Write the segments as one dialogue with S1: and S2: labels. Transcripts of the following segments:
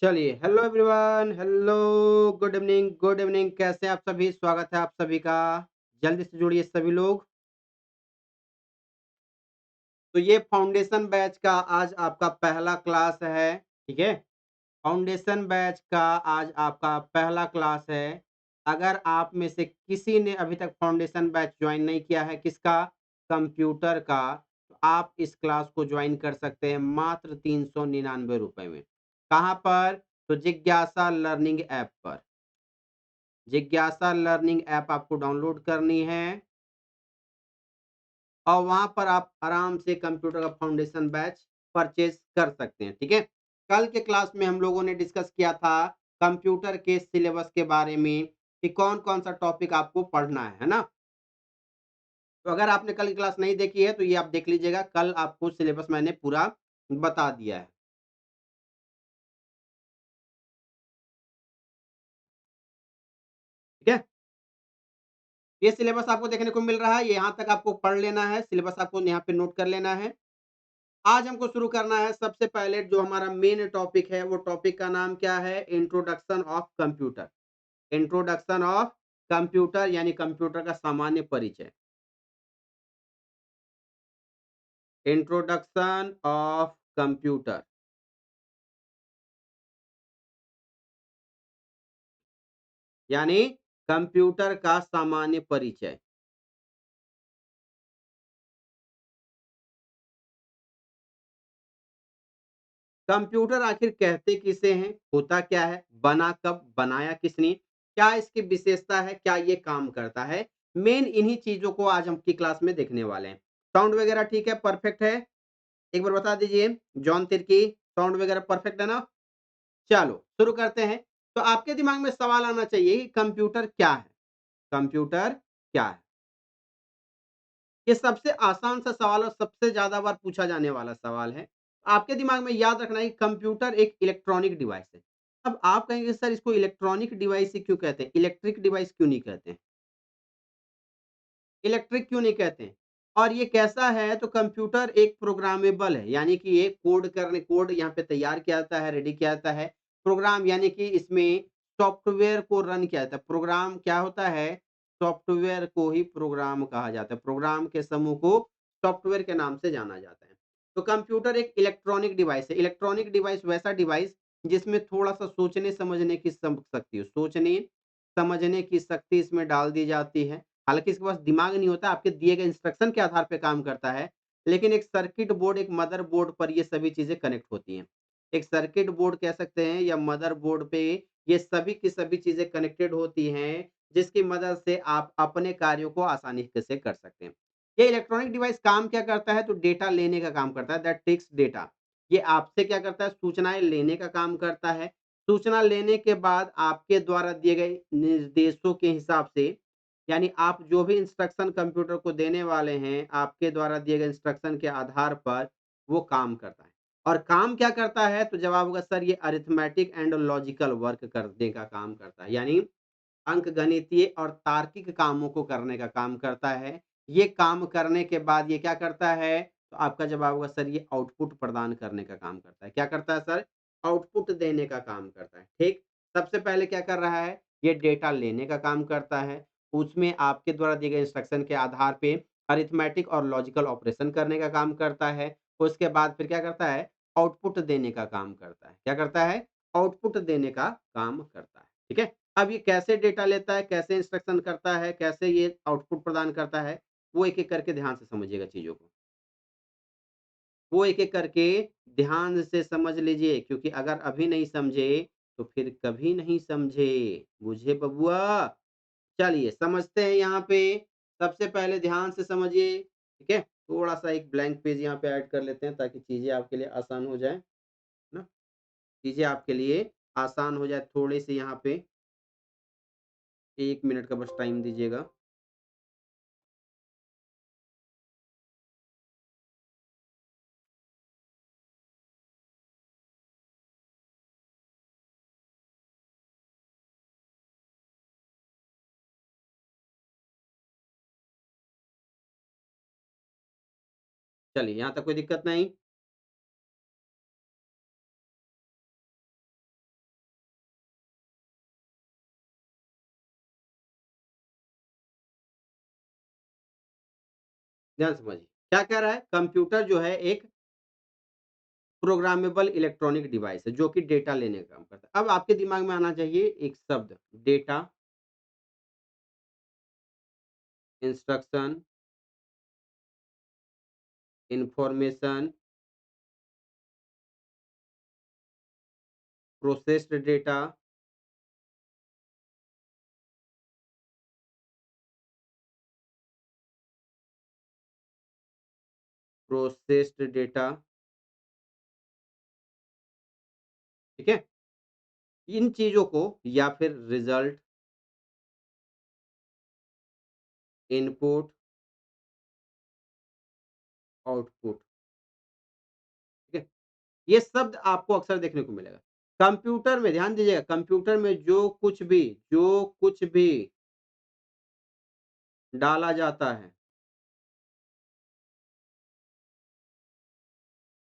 S1: चलिए, hello everyone, hello, good evening, कैसे हैं आप सभी? स्वागत है आप सभी का। जल्दी से जुड़िए सभी लोग। तो ये फाउंडेशन बैच का आज आपका पहला क्लास है, ठीक है? फाउंडेशन बैच का आज आपका पहला क्लास है। अगर आप में से किसी ने अभी तक फाउंडेशन बैच जॉइन नहीं किया है, किसका? कंप्यूटर का, तो आप इस क्लास को जॉइन कर सकते हैं मात्र ₹399 में। कहाँ पर? तो जिज्ञासा लर्निंग ऐप पर। जिज्ञासा लर्निंग ऐप आपको डाउनलोड करनी है और वहाँ पर आप आराम से कंप्यूटर का फाउंडेशन बैच परचेज़ कर सकते हैं, ठीक है? कल के क्लास में हम लोगों ने डिस्कस किया था कंप्यूटर के सिलेबस के बारे में कि कौन-कौन सा टॉपिक आपको पढ़ना है ना? तो अगर आपने कल की क्लास नहीं देखी है तो ये आप देख लीजिएगा, कल आपको सिलेबस मैंने पूरा बता दिया है, ठीक है? ये सिलेबस आपको देखने को मिल रहा है, ये यहाँ तक आपको पढ़ लेना है, सिलेबस आपको यहाँ पे नोट कर लेना है। आज हमको शुरू करना है सबसे पहले जो हमारा मेन टॉपिक है, वो टॉपिक का नाम क्या है? Introduction of computer. Introduction of computer यानी कंप्यूटर का सामान्य परिचय। इंट्रोडक्शन ऑफ कंप्यूटर यानी कंप्यूटर का सामान्य परिचय। कंप्यूटर आखिर कहते किसे हैं? होता क्या है? बना कब? बनाया किसने? क्या इसकी विशेषता है? क्या ये काम करता है? मेन इन्हीं चीज़ों को आज हम की क्लास में देखने वाले हैं। साउंड वगैरह ठीक है, परफेक्ट है? एक बार बता दीजिए, जॉन तिर्की, साउंड वगैरह परफेक्ट है ना? चलो, शुरू करते हैं। तो आपके दिमाग में सवाल आना चाहिए कि कंप्यूटर क्या है? कंप्यूटर क्या है? ये सबसे आसान सा सवाल और सबसे ज़्यादा बार पूछा जाने वाला सवाल है। आपके दिमाग में याद रखना है कि कंप्यूटर एक इलेक्ट्रॉनिक डिवाइस है। अब आप कहेंगे सर इसको इलेक्ट्रॉनिक डिवाइस ही क्यों कहते हैं? इलेक्ट्रिक डिवाइस क्यों नहीं कहते हैं? इलेक्ट्रिक क्यों नहीं कहते हैं? और ये कैसा है? तो कंप्यूटर एक प्रोग्रामेबल है, यानी कि ये कोड यहाँ पे तैयार किया जाता है, रेडी किया जाता है। प्रोग्राम यानी कि इसमें सॉफ्टवेयर को रन किया जाता है। प्रोग्राम क्या होता है? सॉफ्टवेयर को ही प्रोग्राम कहा जाता है। प्रोग्राम के समूह को सॉफ्टवेयर के नाम से जाना जाता है। तो कंप्यूटर एक इलेक्ट्रॉनिक डिवाइस है। इलेक्ट्रॉनिक डिवाइस वैसा डिवाइस जिसमें थोड़ा-सा सोचने-समझने की शक्ति हो। सोचने-समझने की शक्ति इसमें डाल दी जाती है। हालाँकि इसके पास दिमाग नहीं होता, आपके दिए गए इंस्ट्रक्शन के आधार पे काम करता है, लेकिन एक सर्किट बोर्ड, एक मदरबोर्ड पर ये सभी चीज़ें कनेक्ट होती हैं। एक सर्किट बोर्ड कह सकते हैं या मदरबोर्ड पे ये सभी की सभी चीज़ें कनेक्टेड होती हैं, जिसकी मदद से आप अपने कार्यों को आसानी से कर सकते हैं। ये इलेक्ट्रॉनिक डिवाइस काम क्या करता है? तो डेटा लेने का काम करता है, दैट टेक्स डेटा। ये आपसे क्या करता है? सूचनाएँ लेने का काम करता है। सूचना लेने के बाद आपके द्वारा दिए गए निर्देशों के हिसाब से यानी आप जो भी इंस्ट्रक्शन कंप्यूटर को देने वाले हैं, आपके द्वारा दिए गए इंस्ट्रक्शन के आधार पर वो काम करता है। और काम क्या करता है? तो जवाब होगा सर ये अरिथमेटिक एंड लॉजिकल वर्क करने का काम करता है। यानी अंकगणितीय और तार्किक कामों को करने का काम करता है। ये काम करने के बाद ये क्या करता है? तो आपका जवाब होगा सर ये आउटपुट प्रदान करने का काम करता है। क्या करता है सर? आउटपुट देने का काम करता है, ठीक? सबसे पहले क्या कर रहा है? ये डेटा लेने का काम करता है। उसमें आपके द्वारा दिए गए इंस्ट्रक्शन के आधार पे अरिथमेटिक और लॉजिकल ऑपरेशन करने का काम करता है। उसके बाद फिर क्या करता है? आउटपुट देने का काम करता है। क्या करता है? आउटपुट देने का काम करता है, ठीक है? अब ये कैसे डेटा लेता है, कैसे इंस्ट्रक्शन करता है, कैसे ये आउटपुट प्रदान करता है, वो एक-एक करके ध्यान से समझिएगा चीज़ों को। वो एक-एक करके ध्यान से समझ लीजिए क्योंकि अगर अभी नहीं समझे, तो फिर कभी नहीं समझे। बुझे बबुआ? चलिए समझते हैं यहाँ पे। सबसे पहले ध्यान से समझिए, ठीक है? थोड़ा-सा एक ब्लैंक पेज यहाँ पे ऐड कर लेते हैं ताकि चीज़ें आपके लिए आसान हो जाएँ, है ना? चीज़ें आपके लिए आसान हो जाए थोड़ी-सी यहाँ पे 1 मिनट का बस टाइम दीजिएगा। चलिए, यहाँ तक कोई दिक्कत नहीं? ध्यान से समझिए। क्या कह रहा है? कंप्यूटर जो है एक प्रोग्रामेबल इलेक्ट्रॉनिक डिवाइस है, जो कि डेटा लेने का काम करता है। अब आपके दिमाग में आना चाहिए एक शब्द data, instruction, information, processed data, processed data, ठीक है? इन चीज़ों को या फिर रिज़ल्ट, इनपुट, आउटपुट, ठीक है? ये शब्द आपको अक्सर देखने को मिलेगा। कंप्यूटर में ध्यान दीजिएगा, कंप्यूटर में जो कुछ भी डाला जाता है,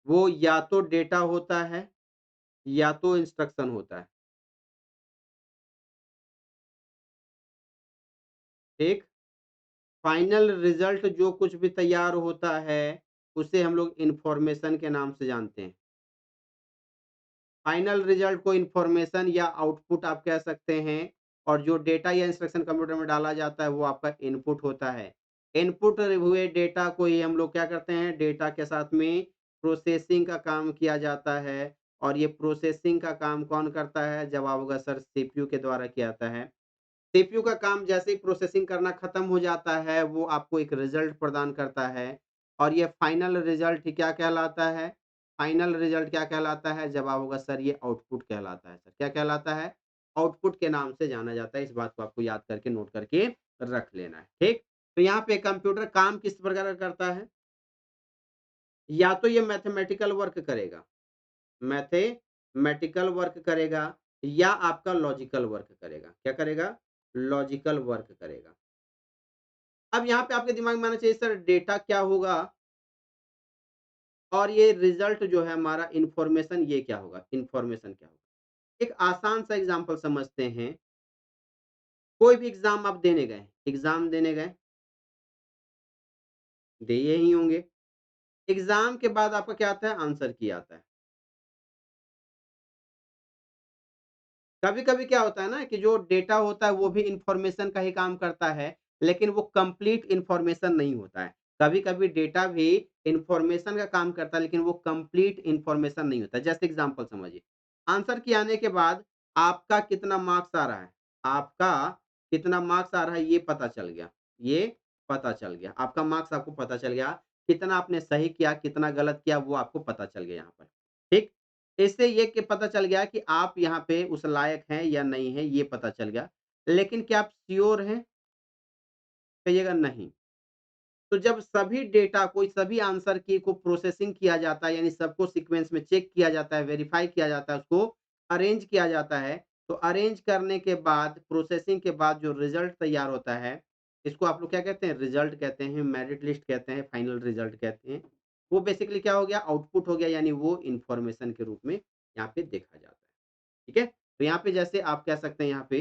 S1: वो या तो डेटा होता है या तो इंस्ट्रक्शन होता है, ठीक? फाइनल रिज़ल्ट जो कुछ भी तैयार होता है, उसे हम लोग इन्फॉर्मेशन के नाम से जानते हैं। फाइनल रिज़ल्ट को इन्फॉर्मेशन या आउटपुट आप कह सकते हैं और जो डेटा या इंस्ट्रक्शन कंप्यूटर में डाला जाता है, वो आपका इनपुट होता है। इनपुट हुए डेटा को ही हम लोग क्या करते हैं, डेटा के साथ में प्रोसेसिंग का काम किया जाता है और ये प्रोसेसिंग का काम कौन करता है? जवाब होगा सर सीपीयू के द्वारा किया जाता है। सीपीयू का काम जैसे ही प्रोसेसिंग करना खत्म हो जाता है, वो आपको एक रिज़ल्ट प्रदान करता है और ये फाइनल रिज़ल्ट क्या कहलाता है? फाइनल रिज़ल्ट क्या कहलाता है? जवाब होगा सर ये आउटपुट कहलाता है सर। क्या कहलाता है? आउटपुट के नाम से जाना जाता है। इस बात को आपको याद करके नोट करके रख लेना है, ठीक? तो यहाँ पे कंप्यूटर काम किस प्रकार का करता है? या तो ये मैथमेटिकल वर्क करेगा, मैथमेटिकल वर्क करेगा या आपका लॉजिकल वर्क करेगा। क्या करेगा? लॉजिकल वर्क करेगा। अब यहाँ पे आपके दिमाग में आना चाहिए सर डेटा क्या होगा और ये रिजल्ट जो है हमारा इन्फॉर्मेशन ये क्या होगा? इन्फॉर्मेशन क्या होगा? एक आसान सा एग्जांपल समझते हैं। कोई भी एग्जाम आप देने गए, एग्जाम देने गए, दिए ही होंगे। एग्जाम के बाद आपका क्या आता है? आंसर की आता है। कभी-कभी क्या होता है ना कि जो डेटा होता है वो भी इन्फॉर्मेशन का ही काम करता है, लेकिन वो कंप्लीट इन्फॉर्मेशन नहीं होता है। कभी-कभी डेटा भी इन्फॉर्मेशन का काम करता है, लेकिन वो कंप्लीट इन्फॉर्मेशन नहीं होता है। जैसे एग्ज़ाम्पल समझिए, आंसर की आने के बाद आपका कितना मार्क्स आ रहा है, आपका कितना मार्क्स आ रहा है ये पता चल गया, ये पता चल गया। आपका मार्क्स आपको पता चल गया, कितना आपने सही किया, कितना गलत किया वो आपको पता चल गया यहाँ पर, ठीक? इससे ये कि पता चल गया कि आप यहाँ पे उस लायक हैं या नहीं हैं, ये पता चल गया। लेकिन क्या आप श्योर हैं? कहिएगा नहीं। तो जब सभी डेटा को, सभी आंसर की को प्रोसेसिंग किया जाता है, यानी सबको सीक्वेंस में चेक किया जाता है, वेरीफाई किया जाता है, उसको अरेंज किया जाता है। तो अरेंज करने के बाद, प्रोसेसिंग के बाद जो रिज़ल्ट तैयार होता है, इसको आप लोग क्या कहते हैं? रिज़ल्ट कहते हैं, मेरिट लिस्ट कहते हैं, फाइनल रिज़ल्ट कहते हैं। वो बेसिकली क्या हो गया? आउटपुट हो गया, यानी वो इन्फॉर्मेशन के रूप में यहाँ पे देखा जाता है। ठीक है? तो यहाँ पे जैसे आप कह सकते हैं यहाँ पे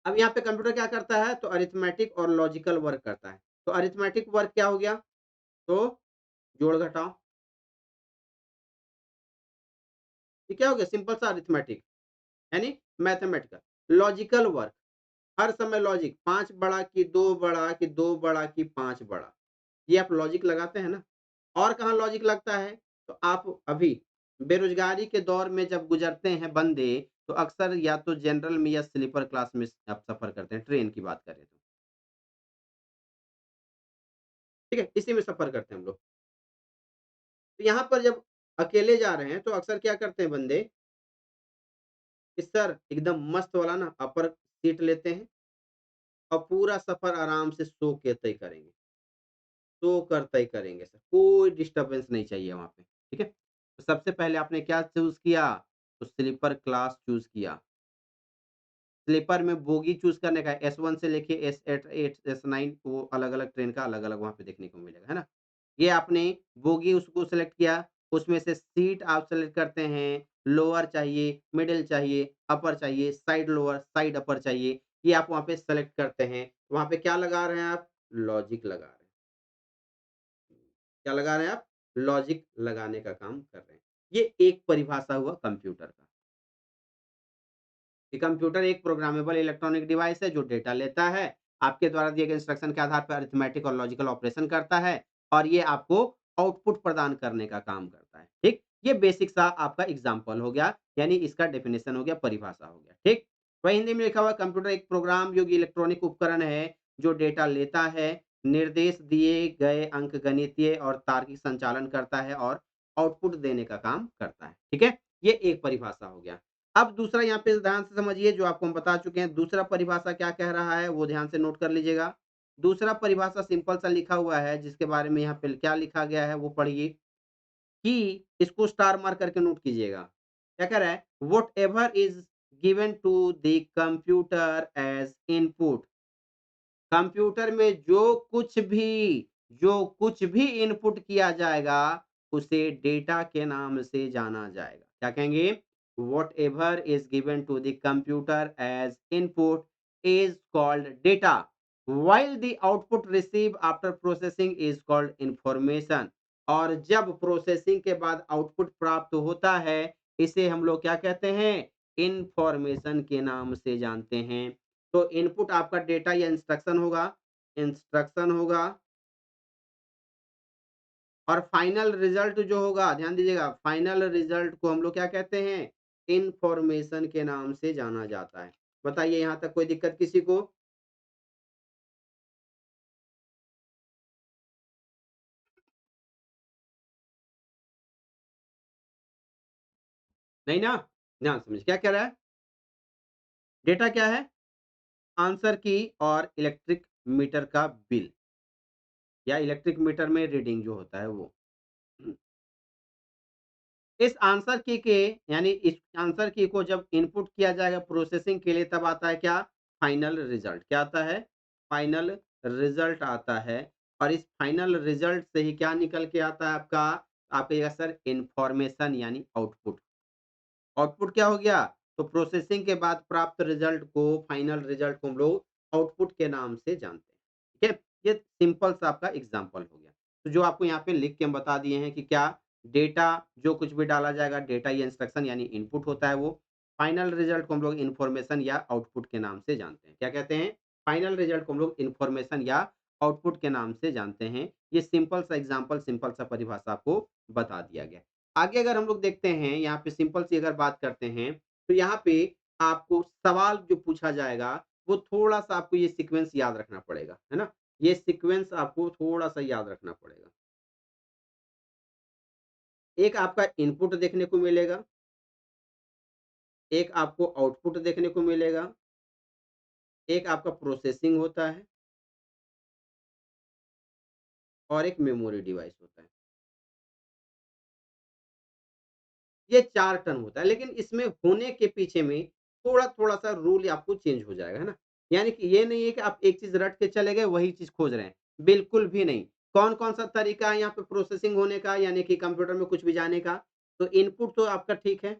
S1: अब यहाँ पे कंप्यूटर क्या करता है? तो अरिथमेटिक और लॉजिकल वर्क करता है। तो अरिथमेटिक वर्क क्या हो गया? तो जोड़-घटाव, ये क्या हो गया? सिंपल सा अरिथमेटिक यानी मैथमेटिकल। लॉजिकल वर्क, हर समय लॉजिक 5 बढ़ा कि 2 बढ़ा कि 2 बढ़ा कि 5 बढ़ा। ये आप लॉजिक लगाते हैं ना? और कहाँ लॉजिक लगता है? तो आप अभी बेरोज़गारी के दौर में जब गुज़रते हैं बंदे, तो अक्सर या तो जनरल में या स्लीपर क्लास में आप सफ़र करते हैं, ट्रेन की बात करें तो। ठीक है? इसी में सफ़र करते हैं हम लोग। तो यहाँ पर जब अकेले जा रहे हैं, तो अक्सर क्या करते हैं बंदे कि सर एकदम मस्त वाला ना अपर सीट लेते हैं और पूरा सफ़र आराम से सो के तय करेंगे। सो कर तय करेंगे सर, कोई डिस्टर्बेंस नहीं चाहिए वहाँ पे, ठीक है? तो सबसे पहले आपने क्या चूज़ किया? तो स्लीपर क्लास चूज़ किया। स्लीपर में बोगी चूज़ करने का है, S1 से लेके S8 S9 वो अलग-अलग ट्रेन का अलग-अलग वहाँ पे देखने को मिलेगा, है ना? ये आपने बोगी उसको सेलेक्ट किया, उसमें से सीट आप सेलेक्ट करते हैं, लोअर चाहिए, मिडल चाहिए, अपर चाहिए, साइड लोअर, साइड अपर चाहिए, ये आप वहाँ पे सेलेक्ट करते हैं। वहाँ पे क्या लगा रहे हैं आप? लॉजिक लगा रहे हैं। क्या लगा रहे हैं आप? लॉजिक लगाने का काम कर रहे हैं। ये एक परिभाषा हुआ कंप्यूटर का। कि कंप्यूटर एक प्रोग्रामेबल इलेक्ट्रॉनिक डिवाइस है जो डेटा लेता है, आपके द्वारा दिए गए इंस्ट्रक्शन के आधार पर अरिथमेटिक और लॉजिकल ऑपरेशन करता है और ये आपको आउटपुट प्रदान करने का काम करता है। ठीक? ये बेसिक सा आपका एग्जाम्पल हो गया, यानी इसका डेफिनेशन हो गया, परिभाषा हो गया। ठीक? वही हिंदी में लिखा हुआ कंप्यूटर एक प्रोग्राम योग्य इलेक्ट्रॉनिक उपकरण है जो डेटा लेता है, निर्देश दिए गए अंकगणितीय और तार्किक संचालन करता है और आउटपुट देने का काम करता है। ठीक है? ये एक परिभाषा हो गया। अब दूसरा यहाँ पे ध्यान से समझिए जो आपको हम बता चुके हैं, दूसरा परिभाषा क्या कह रहा है वो ध्यान से नोट कर लीजिएगा। दूसरा परिभाषा सिंपल सा लिखा हुआ है जिसके बारे में यहाँ पे क्या लिखा गया है वो पढ़िए कि इसको स्टार मार्क करके नोट कीजिएगा। क्या कह रहा है? Whatever is given to the computer as input, computer में जो कुछ भी इनपुट किया जाएगा, उसे डेटा के नाम से जाना जाएगा। क्या कहेंगे? Whatever is given to the computer as input is called data, while the output receive after processing is called information. और जब प्रोसेसिंग के बाद आउटपुट प्राप्त होता है, इसे हम लोग क्या कहते हैं? इंफॉर्मेशन के नाम से जानते हैं। तो इनपुट आपका डेटा या इंस्ट्रक्शन होगा और फाइनल रिजल्ट जो होगा, ध्यान दीजिएगा, फाइनल रिजल्ट को हम लोग क्या कहते हैं? इंफॉर्मेशन के नाम से जाना जाता है। बताइए यहाँ तक कोई दिक्कत किसी को? नहीं ना? ध्यान से समझिए क्या कह रहा है? डेटा क्या है? आंसर की और इलेक्ट्रिक मीटर का बिल या इलेक्ट्रिक मीटर में रीडिंग जो होता है वो। इस आंसर की के यानी इस आंसर की को जब इनपुट किया जाएगा प्रोसेसिंग के लिए तब आता है क्या? Final result. क्या आता है? फाइनल रिजल्ट आता है और इस फाइनल रिजल्ट से ही क्या निकल के आता है आपका? आप कहिएगा सर इन्फॉर्मेशन यानी आउटपुट। आउटपुट क्या हो गया? तो प्रोसेसिंग के बाद प्राप्त रिजल्ट को, फाइनल रिजल्ट को हम लोग आउटपुट के नाम से जानते हैं। ठीक है? ये सिंपल सा आपका एग्जांपल हो गया। तो जो आपको यहाँ पे लिख के हम बता दिए हैं कि क्या डेटा, जो कुछ भी डाला जाएगा डेटा या इंस्ट्रक्शन यानी इनपुट होता है वो। फाइनल रिजल्ट को हम लोग इन्फॉर्मेशन या आउटपुट के नाम से जानते हैं। क्या कहते हैं? फाइनल रिजल्ट को हम लोग इन्फॉर्मेशन या आउटपुट के नाम से जानते हैं। ये सिंपल सा एग्जांपल, सिंपल सा परिभाषा आपको बता दिया गया। आगे अगर हम लोग देखते हैं, यहाँ पे सिंपल सी अगर बात करते हैं, तो यहाँ पे आपको सवाल जो पूछा जाएगा, वो थोड़ा-सा आपको ये सीक्वेंस याद रखना पड़ेगा, है ना? ये सीक्वेंस आपको थोड़ा-सा याद रखना पड़ेगा। एक आपका इनपुट देखने को मिलेगा, एक आपको आउटपुट देखने को मिलेगा, एक आपका प्रोसेसिंग होता है और एक मेमोरी डिवाइस होता है। ये 4 टर्म होता है, लेकिन इसमें होने के पीछे में थोड़ा-थोड़ा सा रूल आपको चेंज हो जाएगा, है ना? यानी कि ये नहीं है कि आप एक चीज़ रट के चले गए, वही चीज़ खोज रहे हैं, बिल्कुल भी नहीं। कौन-कौन सा तरीका है यहाँ पे प्रोसेसिंग होने का, यानी कि कंप्यूटर में कुछ भी जाने का? तो इनपुट तो आपका ठीक है,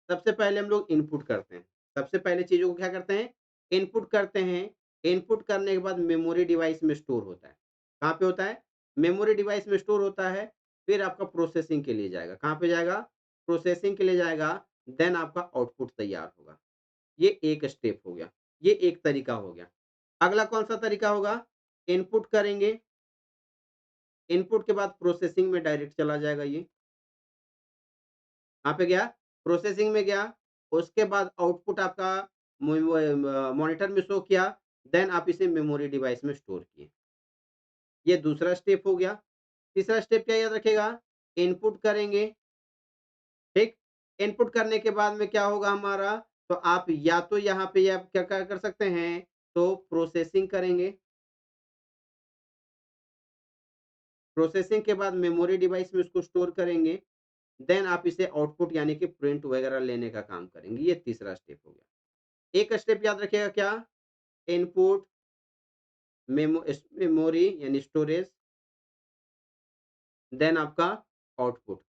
S1: सबसे पहले हम लोग इनपुट करते हैं। सबसे पहले चीज़ों को क्या करते हैं? इनपुट करते हैं, इनपुट करने के बाद मेमोरी डिवाइस में स्टोर होता है। कहाँ पे होता है? मेमोरी डिवाइस में स्टोर होता है, फिर आपका प्रोसेसिंग के लिए जाएगा। कहाँ पे जाएगा? प्रोसेसिंग के लिए जाएगा, देन आपका आउटपुट तैयार होगा। ये एक स्टेप हो गया, ये एक तरीका हो गया। अगला कौन-सा तरीका होगा? इनपुट करेंगे, इनपुट के बाद प्रोसेसिंग में डायरेक्ट चला जाएगा ये। कहाँ पे गया? प्रोसेसिंग में गया, उसके बाद आउटपुट आपका मॉनिटर में शो किया, देन आप इसे मेमोरी डिवाइस में स्टोर किए। ये दूसरा स्टेप हो गया। तीसरा स्टेप क्या याद रखिएगा? इनपुट करेंगे, ठीक? इनपुट करने के बाद में क्या होगा हमारा? तो आप या तो यहाँ पे आप क्या क्या कर सकते हैं, तो प्रोसेसिंग करेंगे। प्रोसेसिंग के बाद मेमोरी डिवाइस में उसको स्टोर करेंगे, देन आप इसे आउटपुट यानी कि प्रिंट वगैरह लेने का काम करेंगे। ये तीसरा स्टेप हो गया। एक स्टेप याद रखिएगा क्या? इनपुट, मेमोरी यानी स्टोरेज, देन आपका आउटपुट।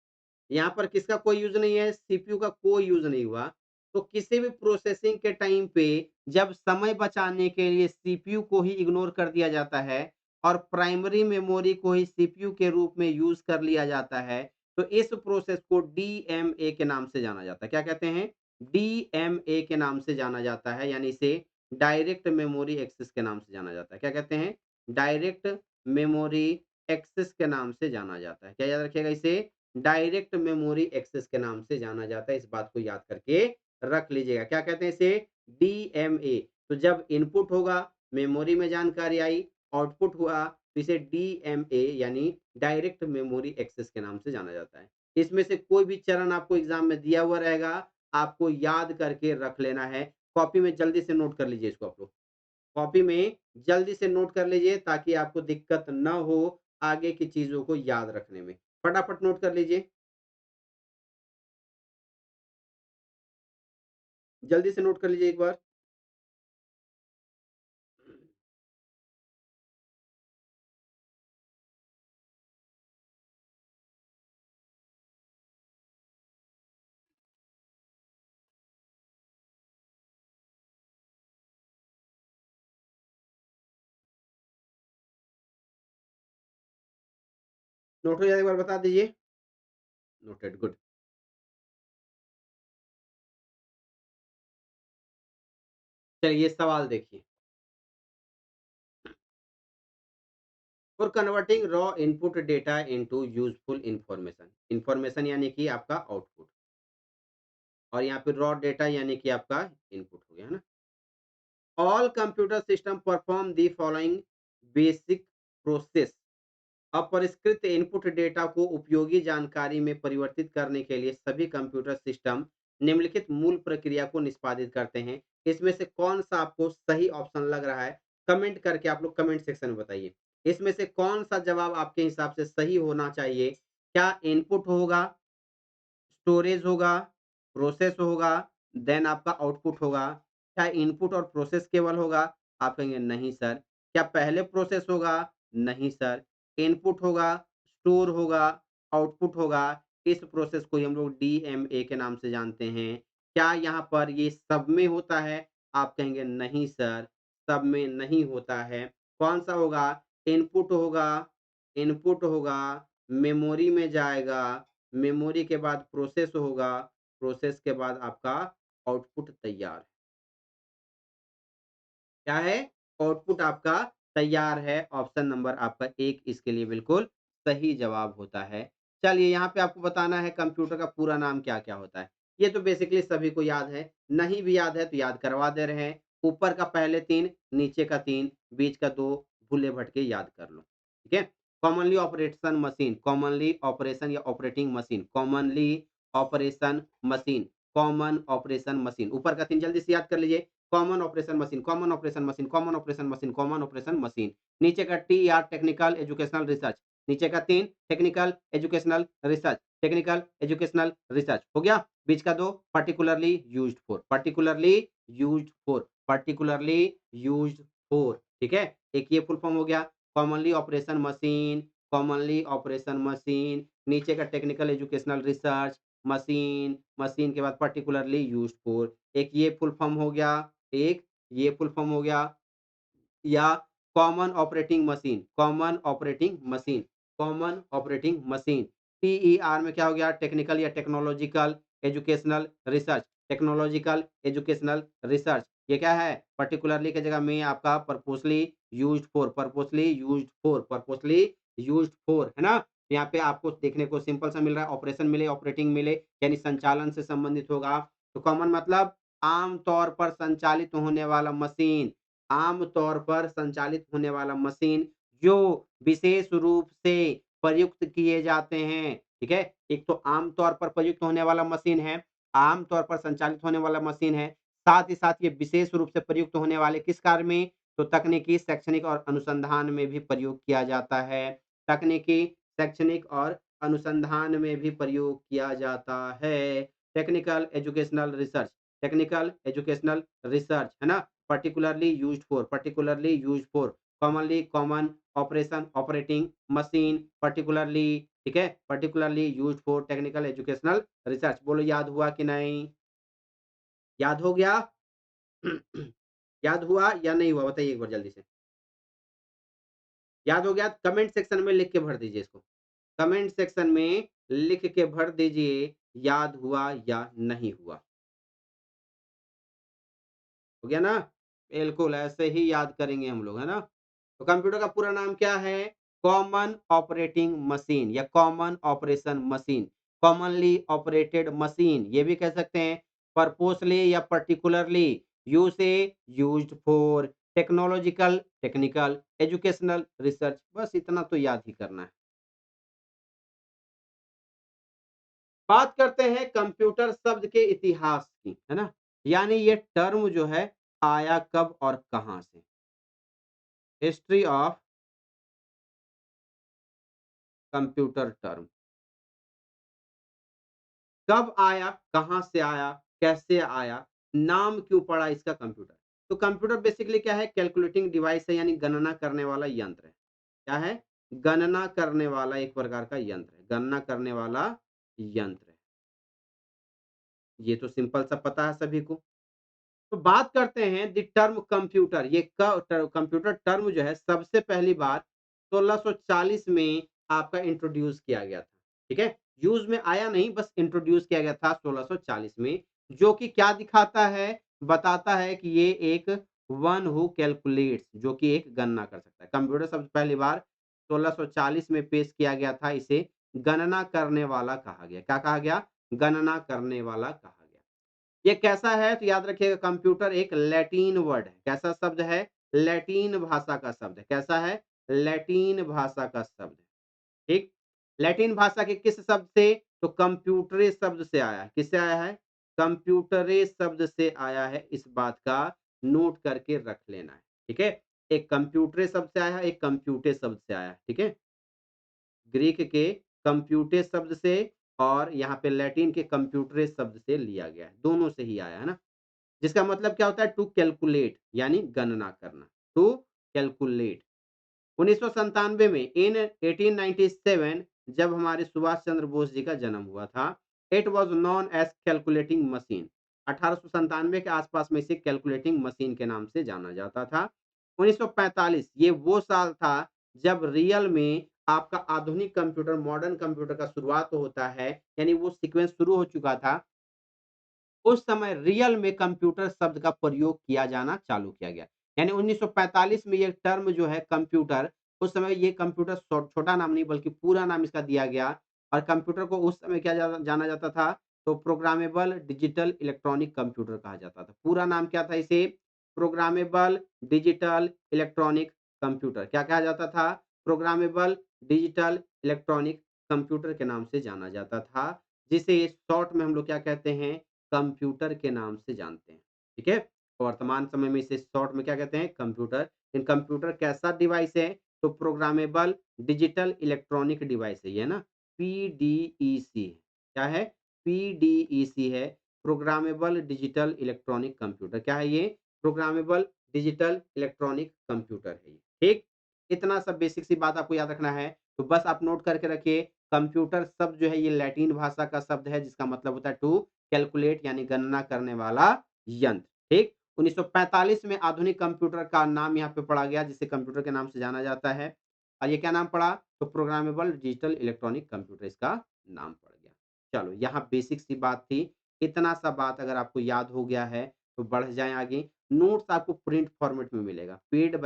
S1: यहाँ पर किसका कोई यूज़ नहीं है, सीपीयू का कोई यूज़ नहीं हुआ। तो किसी भी प्रोसेसिंग के टाइम पे जब समय बचाने के लिए सीपीयू को ही इग्नोर कर दिया जाता है और प्राइमरी मेमोरी को ही सीपीयू के रूप में यूज़ कर लिया जाता है, तो इस प्रोसेस को डीएमए के नाम से जाना जाता है। क्या कहते हैं? डीएमए के नाम से जाना जाता है, यानी इसे डायरेक्ट मेमोरी एक्सेस के नाम से जाना जाता है। क्या कहते हैं? डायरेक्ट मेमोरी एक्सेस के नाम से जाना जाता है। क्या याद रखिएगा इसे? डायरेक्ट मेमोरी एक्सेस के नाम से जाना जाता है। इस बात को याद करके रख लीजिएगा। क्या कहते हैं इसे? डीएमए। तो जब इनपुट होगा, मेमोरी में जानकारी आई, आउटपुट हुआ, तो इसे डीएमए यानी डायरेक्ट मेमोरी एक्सेस के नाम से जाना जाता है। इसमें से कोई भी चरण आपको एग्ज़ाम में दिया हुआ रहेगा, आपको याद करके रख लेना है। कॉपी में जल्दी से नोट कर लीजिए इसको आप लोग। कॉपी में जल्दी से नोट कर लीजिए ताकि आपको दिक्कत ना हो आगे की चीज़ों को याद रखने में। फटाफट नोट कर लीजिए। जल्दी से नोट कर लीजिए एक बार। नोट हो जाए एक बार बता दीजिए। Noted, good. चलिए सवाल देखिए। For converting raw input data into useful information. Information यानी कि आपका आउटपुट, और यहाँ पे रॉ डेटा यानी कि आपका इनपुट हो गया, है ना? All computer system perform the following basic process. अपरिष्कृत इनपुट डेटा को उपयोगी जानकारी में परिवर्तित करने के लिए सभी कंप्यूटर सिस्टम निम्नलिखित मूल प्रक्रिया को निष्पादित करते हैं। इसमें से कौन सा आपको सही ऑप्शन लग रहा है? कमेंट करके आप लोग कमेंट सेक्शन में बताइए। इसमें से कौन सा जवाब आपके हिसाब से सही होना चाहिए? क्या इनपुट होगा, स्टोरेज होगा, प्रोसेस होगा, देन आपका आउटपुट होगा? क्या इनपुट और प्रोसेस केवल होगा? आप कहेंगे नहीं सर। क्या पहले प्रोसेस होगा? नहीं सर। इनपुट होगा, स्टोर होगा, आउटपुट होगा। इस प्रोसेस को ही हम लोग डीएमए के नाम से जानते हैं। क्या यहाँ पर ये सब में होता है? आप कहेंगे नहीं सर, सब में नहीं होता है। कौन सा होगा? इनपुट होगा, इनपुट होगा, मेमोरी में जाएगा, मेमोरी के बाद प्रोसेस होगा, प्रोसेस के बाद आपका आउटपुट तैयार है। क्या है? आउटपुट आपका तैयार है। ऑप्शन नंबर आपका 1 इसके लिए बिल्कुल सही जवाब होता है। चलिए यहाँ पे आपको बताना है कंप्यूटर का पूरा नाम क्या-क्या होता है। ये तो बेसिकली सभी को याद है, नहीं भी याद है तो याद करवा दे रहे हैं। ऊपर का पहले 3, नीचे का 3, बीच का 2 भूले-भटके याद कर लो। ठीक है? Commonly operation machine, commonly operation या operating machine, commonly operation machine, common operation machine. ऊपर का 3 जल्दी से याद कर लीजिए। Common operation machine, common operation machine, common operation machine, common operation machine. नीचे का टीआर टेक्निकल एजुकेशनल रिसर्च, नीचे का 3 technical educational research, technical educational research हो गया। बीच का 2 particularly used for, particularly used for, particularly used for. ठीक है? एक ये फुल फॉर्म हो गया। Commonly operation machine, commonly operation machine, नीचे का technical educational research, machine, machine के बाद पार्टिकुलरली यूज्ड फॉर। एक ये फुल फॉर्म हो गया, एक ये फुल फॉर्म हो गया, या common operating machine, common operating machine, common operating machine. TER में क्या हो गया? टेक्निकल या technological educational research, technological educational research. ये क्या है? पर्टिकुलरली की जगह में आपका purposely used for, purposely used for, purposely used for, है ना? यहाँ पे आपको देखने को सिंपल सा मिल रहा है, ऑपरेशन मिले, ऑपरेटिंग मिले, यानी संचालन से संबंधित होगा। तो कॉमन मतलब आम तौर पर संचालित होने वाला मशीन, आम तौर पर संचालित होने वाला मशीन जो विशेष रूप से प्रयुक्त किए जाते हैं, ठीक है? एक तो आम तौर पर प्रयुक्त होने वाला मशीन है, आम तौर पर संचालित होने वाला मशीन है, साथ ही साथ ये विशेष रूप से प्रयुक्त होने वाले किस कार्य में? तो तकनीकी, शैक्षणिक और अनुसंधान में भी प्रयोग किया जाता है। तकनीकी, शैक्षणिक और अनुसंधान में भी प्रयोग किया जाता है। Technical educational research, technical educational research, है ना? particularly used for, particularly used for, commonly common operation operating machine, particularly, ठीक है? particularly used for technical educational research। बोलो याद हुआ कि नहीं? याद हो गया? याद हुआ या नहीं हुआ? बताइए एक बार जल्दी से। याद हो गया? कमेंट सेक्शन में लिख के भर दीजिए इसको। कमेंट सेक्शन में लिख के भर दीजिए, याद हुआ या नहीं हुआ। हो गया ना? बिल्कुल, ऐसे ही याद करेंगे हम लोग, है ना? तो कंप्यूटर का पूरा नाम क्या है? कॉमन ऑपरेटिंग मशीन या common operation machine, commonly operated machine, ये भी कह सकते हैं। पर्पसली या पर्टिकुलरली, यू से used for technological, technical, educational, research, बस इतना तो याद ही करना है। बात करते हैं कंप्यूटर शब्द के इतिहास की, है ना? यानी ये टर्म जो है आया कब और कहाँ से? हिस्ट्री ऑफ कंप्यूटर टर्म कब आया, कहाँ से आया, कैसे आया, नाम क्यों पड़ा इसका कंप्यूटर? तो कंप्यूटर बेसिकली क्या है? कैलकुलेटिंग डिवाइस है, यानी गणना करने वाला यंत्र है। क्या है? गणना करने वाला एक प्रकार का यंत्र है, गणना करने वाला यंत्र है। ये तो सिंपल सा पता है सभी को। तो बात करते हैं द टर्म कंप्यूटर, ये कंप्यूटर टर्म जो है सबसे पहली बार 1640 में आपका इंट्रोड्यूस किया गया था। ठीक है? यूज में आया नहीं, बस इंट्रोड्यूस किया गया था 1640 में, जो कि क्या दिखाता है? बताता है कि ये एक वन हु कैलकुलेट्स, जो कि एक गणना कर सकता है। कंप्यूटर सबसे पहली बार 1640 में पेश किया गया था, इसे गणना करने वाला कहा गया। क्या कहा गया? गणना करने वाला कहा गया। ये कैसा है? तो याद रखिएगा, कंप्यूटर एक लैटिन वर्ड है। कैसा शब्द है? लैटिन भाषा का शब्द है। कैसा है? लैटिन भाषा का शब्द है। ठीक? लैटिन भाषा के किस शब्द से? तो कंप्यूटरे शब्द से आया है। किससे आया है? कंप्यूटरे शब्द से आया है। इस बात का नोट करके रख लेना है। ठीक है? एक कंप्यूटरे शब्द से आया है, एक कंप्यूटे शब्द से आया है। ठीक है? ग्रीक के कंप्यूटे शब्द से और यहाँ पे लैटिन के कंप्यूटरे शब्द से लिया गया है। दोनों से ही आया है ना? जिसका मतलब क्या होता है? टू कैलकुलेट, यानी गणना करना। To calculate. 1997 में, इन 1897, जब हमारे सुभाष चंद्र बोस जी का जन्म हुआ था, it was known as calculating machine. 1897 के आसपास में इसे कैलकुलेटिंग मशीन के नाम से जाना जाता था। 1945 ये वो साल था जब रियल में आपका आधुनिक कंप्यूटर, मॉडर्न कंप्यूटर का शुरुआत होता है, यानी वो सीक्वेंस शुरू हो चुका था। उस समय रियल में कंप्यूटर शब्द का प्रयोग किया जाना चालू किया गया। यानी 1945 में ये टर्म जो है कंप्यूटर, उस समय ये कंप्यूटर छोटा नाम नहीं बल्कि पूरा नाम इसका दिया गया। और कंप्यूटर को उस समय क्या जाना जाता था? तो प्रोग्रामेबल डिजिटल इलेक्ट्रॉनिक कंप्यूटर कहा जाता था। पूरा नाम क्या था इसे? Programmable digital electronic computer. क्या कहा जाता था? प्रोग्रामेबल डिजिटल इलेक्ट्रॉनिक कंप्यूटर के नाम से जाना जाता था, जिसे शॉर्ट में हम लोग क्या कहते हैं? कंप्यूटर के नाम से जानते हैं। ठीक है? वर्तमान समय में इसे शॉर्ट में क्या कहते हैं? कंप्यूटर। इन कंप्यूटर कैसा डिवाइस है? तो प्रोग्रामेबल डिजिटल इलेक्ट्रॉनिक डिवाइस है ये ना, पीडीईसी। क्या है? पीडीईसी है, प्रोग्रामेबल डिजिटल इलेक्ट्रॉनिक कंप्यूटर। क्या है ये? प्रोग्रामेबल डिजिटल इलेक्ट्रॉनिक कंप्यूटर है ये। ठीक? इतना सब बेसिक सी बात आपको याद रखना है। तो बस आप नोट करके रखिए, कंप्यूटर शब्द जो है ये लैटिन भाषा का शब्द है, जिसका मतलब होता है टू कैलकुलेट, यानी गणना करने वाला यंत्र। ठीक? 1945 में आधुनिक कंप्यूटर का नाम यहाँ पे पड़ा गया, जिसे कंप्यूटर के नाम से जाना जाता है। और ये क्या नाम पड़ा? तो प्रोग्रामेबल डिजिटल इलेक्ट्रॉनिक कंप्यूटर इसका नाम पड़ गया। चलो, यहाँ बेसिक सी बात थी। इतना सा बात अगर आपको याद हो गया है तो बढ़ जाए आगे। नोट्स आपको प्रिंट फॉर्मेट में मिलेगा। पेड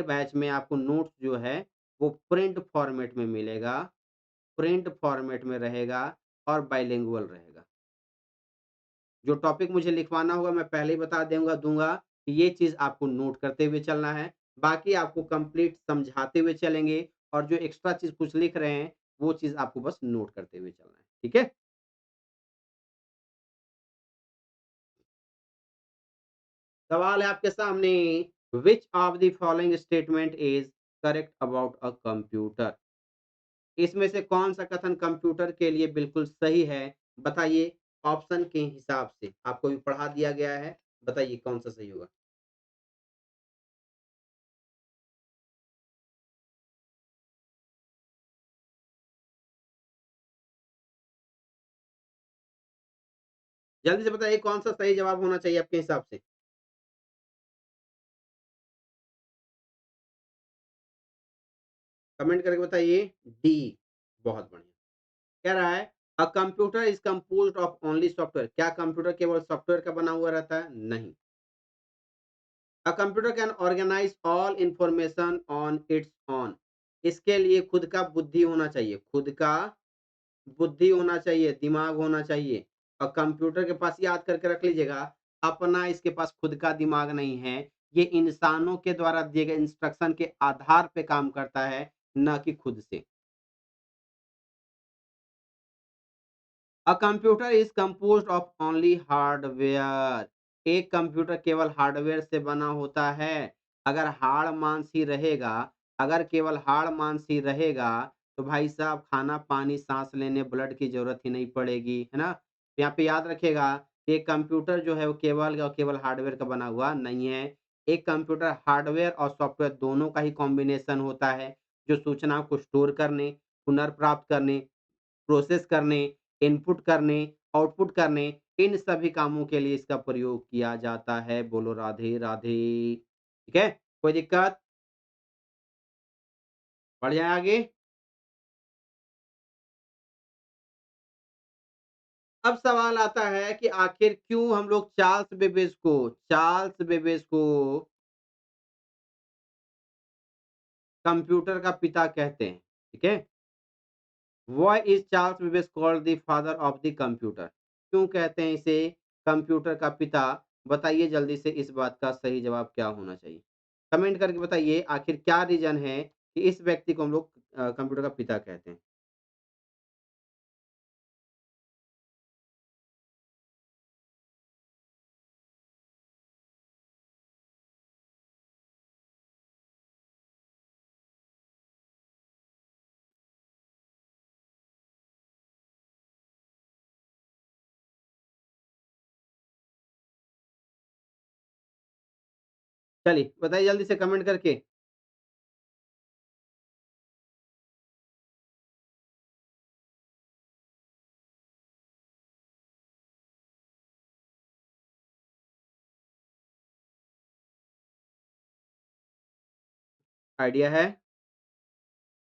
S1: बैच में आपको नोट्स जो है वो प्रिंट फॉर्मेट में मिलेगा। प्रिंट फॉर्मेट में रहेगा और बाइलिंगुअल रहेगा। जो टॉपिक मुझे लिखवाना होगा मैं पहले ही बता दूँगा कि ये चीज़ आपको नोट करते हुए चलना है। बाकी आपको कंप्लीट समझाते हुए चलेंगे और जो एक्स्ट्रा चीज़ कुछ लिख रहे हैं, वो चीज़ आपको बस नोट करते हुए चलना है। ठीक है? सवाल है आपके सामने, which of the following statement is correct about a computer? इसमें से कौन-सा कथन कंप्यूटर के लिए बिल्कुल सही है? बताइए ऑप्शन के हिसाब से। आपको भी पढ़ा दिया गया है, बताइए कौन-सा सही होगा? जल्दी से बताइए कौन-सा सही जवाब होना चाहिए आपके हिसाब से? कमेंट करके बताइए डी, बहुत बढ़िया। कह रहा है a computer is composed of only software, क्या कंप्यूटर केवल सॉफ्टवेयर का बना हुआ रहता है? नहीं। A computer can organise all information on its own, इसके लिए खुद का बुद्धि होना चाहिए, खुद का बुद्धि होना चाहिए, दिमाग होना चाहिए। और कंप्यूटर के पास याद करके रख लीजिएगा, अपना इसके पास खुद का दिमाग नहीं है। ये इंसानों के द्वारा दिए गए इंस्ट्रक्शन के आधार पे काम करता है, ना कि खुद से। A computer is composed of only hardware, एक कंप्यूटर केवल हार्डवेयर से बना होता है। अगर हाड़ मांस ही रहेगा, अगर केवल हाड़ मांस ही रहेगा, तो भाई साहब खाना-पानी, साँस लेने, ब्लड की ज़रूरत ही नहीं पड़ेगी, है ना? यहाँ पे याद रखिएगा, ये कंप्यूटर जो है वो केवल और केवल हार्डवेयर का बना हुआ नहीं है। एक कंप्यूटर हार्डवेयर और सॉफ्टवेयर दोनों का ही कॉम्बिनेशन होता है, जो सूचनाओं को स्टोर करने, पुनर्प्राप्त करने, प्रोसेस करने, इनपुट करने, आउटपुट करने, इन सभी कामों के लिए इसका प्रयोग किया जाता है। बोलो राधे, राधे। ठीक है? कोई दिक्कत? बढ़ जाएँ आगे? अब सवाल आता है कि आखिर क्यों हम लोग चार्ल्स बेबेज को कंप्यूटर का पिता कहते हैं? ठीक है? Why is Charles Babbage called the father of the computer? क्यों कहते हैं इसे कंप्यूटर का पिता? बताइए जल्दी से इस बात का सही जवाब क्या होना चाहिए? कमेंट करके बताइए आखिर क्या रीज़न है कि इस व्यक्ति को हम लोग कंप्यूटर का पिता कहते हैं? चलिए बताइए जल्दी से कमेंट करके। आइडिया है?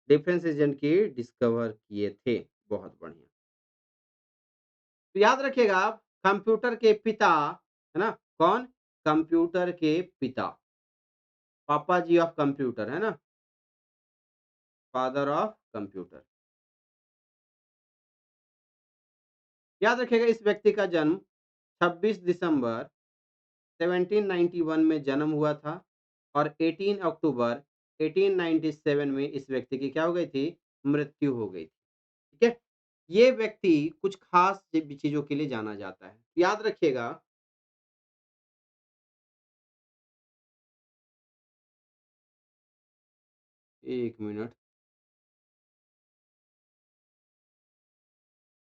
S1: डिफरेंस एजेंट की डिस्कवर किए थे। बहुत बढ़िया। तो याद रखिएगा आप कंप्यूटर के पिता, है ना? कौन? कंप्यूटर के पिता। पापा जी ऑफ कंप्यूटर, है ना? Father of computer. याद रखिएगा इस व्यक्ति का जन्म 26 दिसंबर 1791 में जन्म हुआ था और 18 अक्टूबर 1897 में इस व्यक्ति की क्या हो गई थी? मृत्यु हो गई थी। ठीक है? ये व्यक्ति कुछ खास चीज़ों के लिए जाना जाता है। याद रखिएगा 1 मिनट,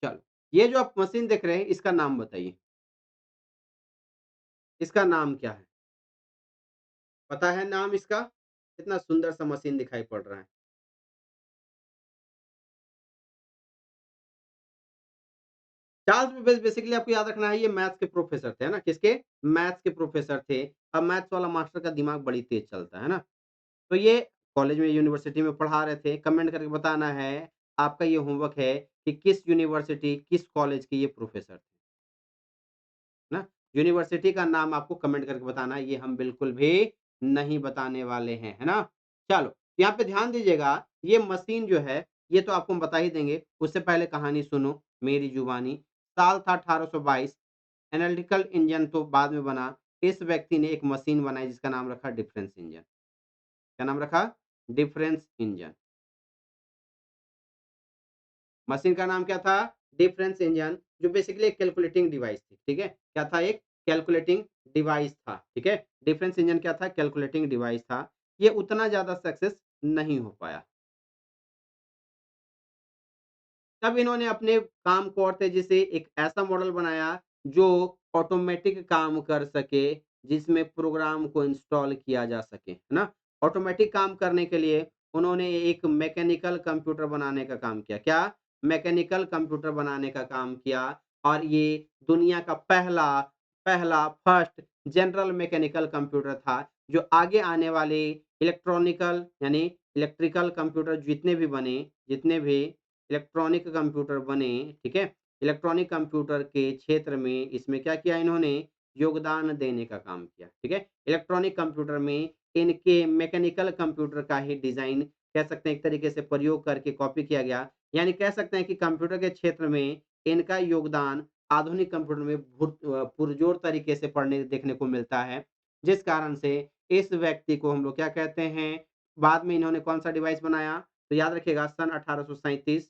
S1: चलो। ये जो आप मशीन देख रहे हैं इसका नाम बताइए। इसका नाम क्या है? पता है नाम इसका? कितना सुंदर सा मशीन दिखाई पड़ रहा है। चार्ल्स बेबेज बेसिकली आपको याद रखना है ये मैथ्स के प्रोफ़ेसर थे, है ना? किसके? मैथ्स के प्रोफ़ेसर थे। अब मैथ्स वाला मास्टर का दिमाग बड़ी तेज़ चलता है ना? तो ये कॉलेज में, यूनिवर्सिटी में पढ़ा रहे थे। कमेंट करके बताना है, आपका ये होमवर्क है कि किस यूनिवर्सिटी, किस कॉलेज के ये प्रोफ़ेसर थे, है ना? यूनिवर्सिटी का नाम आपको कमेंट करके बताना है, ये हम बिल्कुल भी नहीं बताने वाले हैं, है ना? चलो, यहाँ पे ध्यान दीजिएगा, ये मशीन जो है, ये तो आपको हम बता ही देंगे। उससे पहले कहानी सुनो, मेरी जुबानी। साल था 1822, एनालिटिकल इंजन तो बाद में बना। इस व्यक्ति ने एक मशीन बनाई जिसका नाम रखा डिफरेंस इंजन। क्या नाम रखा? Difference engine. मशीन का नाम क्या था? डिफरेंस इंजन, जो बेसिकली एक कैलकुलेटिंग डिवाइस थी, ठीक है? क्या था? एक कैलकुलेटिंग डिवाइस था, ठीक है? डिफरेंस इंजन क्या था? कैलकुलेटिंग डिवाइस था। ये उतना ज़्यादा सक्सेस नहीं हो पाया। तब इन्होंने अपने काम को और तेज़ी से एक ऐसा मॉडल बनाया जो ऑटोमैटिक काम कर सके, जिसमें प्रोग्राम को इंस्टॉल किया जा सके, है ना? ऑटोमैटिक काम करने के लिए उन्होंने एक मैकेनिकल कंप्यूटर बनाने का काम किया। क्या? मैकेनिकल कंप्यूटर बनाने का काम किया, और ये दुनिया का पहला पहला फर्स्ट जनरल मैकेनिकल कंप्यूटर था, जो आगे आने वाले इलेक्ट्रॉनिकल यानी इलेक्ट्रिकल कंप्यूटर जितने भी इलेक्ट्रॉनिक कंप्यूटर बने, ठीक है? इलेक्ट्रॉनिक कंप्यूटर के क्षेत्र में इसमें क्या किया इन्होंने योगदान देने का काम किया, ठीक है? इलेक्ट्रॉनिक कंप्यूटर में इनके मैकेनिकल कंप्यूटर का ही डिज़ाइन कह सकते हैं एक तरीके से प्रयोग करके कॉपी किया गया। यानी कह सकते हैं कि कंप्यूटर के क्षेत्र में इनका योगदान आधुनिक कंप्यूटर में पुरजोर तरीके से पढ़ने देखने को मिलता है। जिस कारण से इस व्यक्ति को हम लोग क्या कहते हैं, बाद में इन्होंने कौन-सा डिवाइस बनाया? तो याद रखिएगा सन 1837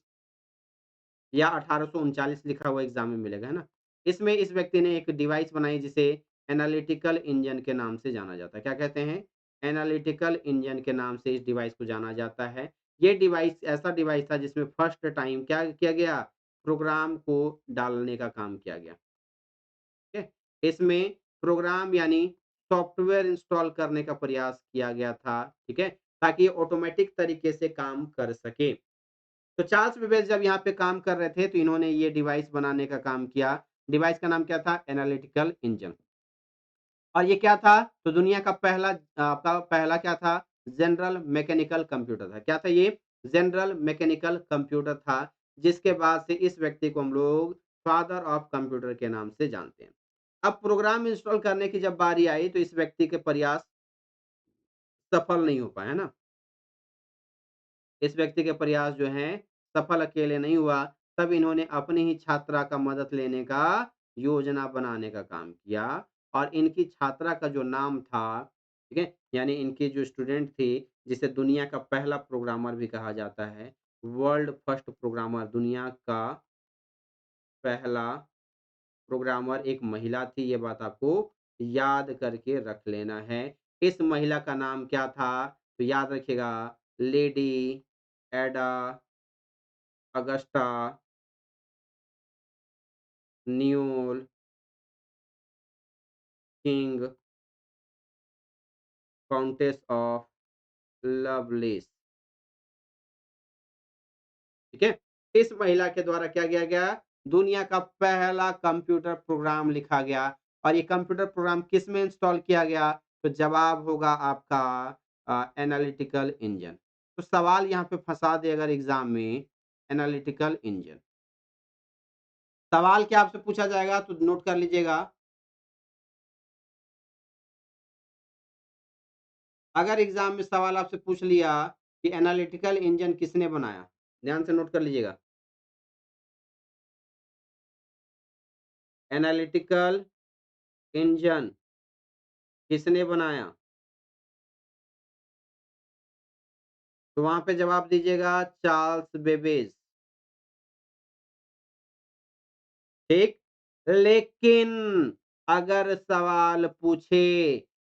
S1: या 1839 लिखा हुआ एग्ज़ाम में मिलेगा, है ना? इसमें इस व्यक्ति ने एक डिवाइस बनाई जिसे एनालिटिकल इंजन के नाम से जाना जाता है। क्या कहते हैं? एनालिटिकल इंजन के नाम से इस डिवाइस को जाना जाता है। ये डिवाइस ऐसा डिवाइस था जिसमें फर्स्ट टाइम क्या किया गया? प्रोग्राम को डालने का काम किया गया। ठीक है? इसमें प्रोग्राम यानी सॉफ्टवेयर इंस्टॉल करने का प्रयास किया गया था, ठीक है? ताकि ये ऑटोमैटिक तरीके से काम कर सके। तो चार्ल्स बेबेज जब यहाँ पे काम कर रहे थे, तो इन्होंने ये डिवाइस बनाने का काम किया। डिवाइस का नाम क्या था? Analytical engine. और ये क्या था? तो दुनिया का आपका पहला क्या था? जनरल मैकेनिकल कंप्यूटर था। क्या था ये? जनरल मैकेनिकल कंप्यूटर था, जिसके बाद से इस व्यक्ति को हम लोग फादर ऑफ कंप्यूटर के नाम से जानते हैं। अब प्रोग्राम इंस्टॉल करने की जब बारी आई, तो इस व्यक्ति के प्रयास सफल नहीं हो पाए, है ना? इस व्यक्ति के प्रयास जो हैं सफल अकेले नहीं हुआ, तब इन्होंने अपनी ही छात्रा का मदद लेने का योजना बनाने का काम किया और इनकी छात्रा का जो नाम था, ठीक है? यानी इनकी जो स्टूडेंट थी, जिसे दुनिया का पहला प्रोग्रामर भी कहा जाता है, वर्ल्ड फर्स्ट प्रोग्रामर दुनिया का पहला प्रोग्रामर एक महिला थी, ये बात आपको याद करके रख लेना है। इस महिला का नाम क्या था? तो याद रखिएगा लेडी एडा Agusta न्यूल king countess of loveless, ठीक है? इस महिला के द्वारा क्या किया गया? दुनिया का पहला कंप्यूटर प्रोग्राम लिखा गया और ये कंप्यूटर प्रोग्राम किस में इंस्टॉल किया गया? तो जवाब होगा आपका एनालिटिकल इंजन। तो सवाल यहाँ पे फँसा दे अगर एग्ज़ाम में एनालिटिकल इंजन। सवाल क्या आपसे पूछा जाएगा तो नोट कर लीजिएगा। अगर एग्ज़ाम में सवाल आपसे पूछ लिया कि एनालिटिकल इंजन किसने बनाया? ध्यान से नोट कर लीजिएगा। एनालिटिकल इंजन किसने बनाया? तो वहाँ पे जवाब दीजिएगा चार्ल्स बेबेज, ठीक? लेकिन अगर सवाल पूछे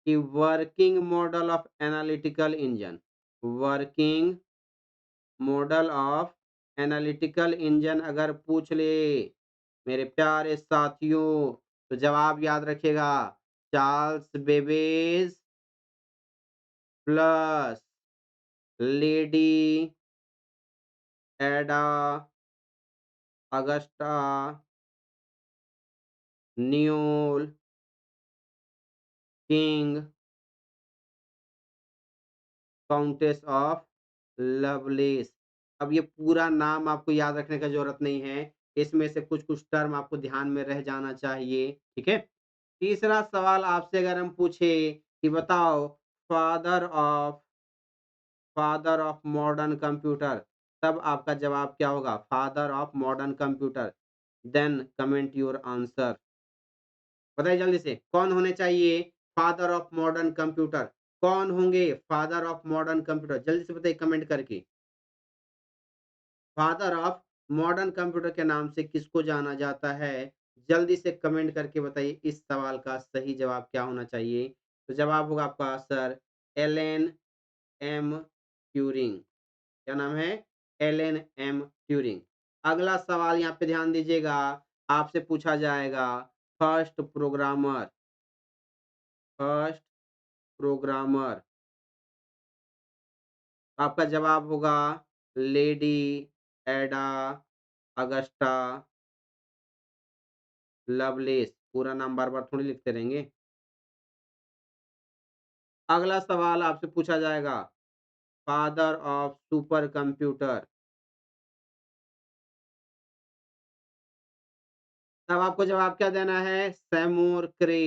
S1: कि working model of analytical engine, working model of analytical engine अगर पूछ ले, मेरे प्यारे साथियों, तो जवाब याद रखिएगा चार्ल्स बेबेज प्लस लेडी एडा Agusta न्यूल king countess of loveless. अब ये पूरा नाम आपको याद रखने का ज़रूरत नहीं है। इसमें से कुछ-कुछ टर्म आपको ध्यान में रह जाना चाहिए, ठीक है? तीसरा सवाल आपसे अगर हम पूछे कि बताओ father of father of modern computer, तब आपका जवाब क्या होगा? Father of modern computer. Then comment your answer. बताइए जल्दी से, कौन होने चाहिए फादर ऑफ मॉडर्न कंप्यूटर? कौन होंगे फादर ऑफ मॉडर्न कंप्यूटर? जल्दी से बताइए कमेंट करके। फादर ऑफ मॉडर्न कंप्यूटर के नाम से किसको जाना जाता है? जल्दी से कमेंट करके बताइए इस सवाल का सही जवाब क्या होना चाहिए? तो जवाब होगा आपका सर एलन एम ट्यूरिंग। क्या नाम है? Alan M Turing. अगला सवाल यहाँ पे ध्यान दीजिएगा, आपसे पूछा जाएगा फर्स्ट प्रोग्रामर, फर्स्ट प्रोग्रामर। आपका जवाब होगा लेडी एडा अगस्टा लवलेस, पूरा नाम बार-बार थोड़ी लिखते रहेंगे। अगला सवाल आपसे पूछा जाएगा, फादर ऑफ सुपर कंप्यूटर। तब आपको जवाब क्या देना है? सेमूर क्रे।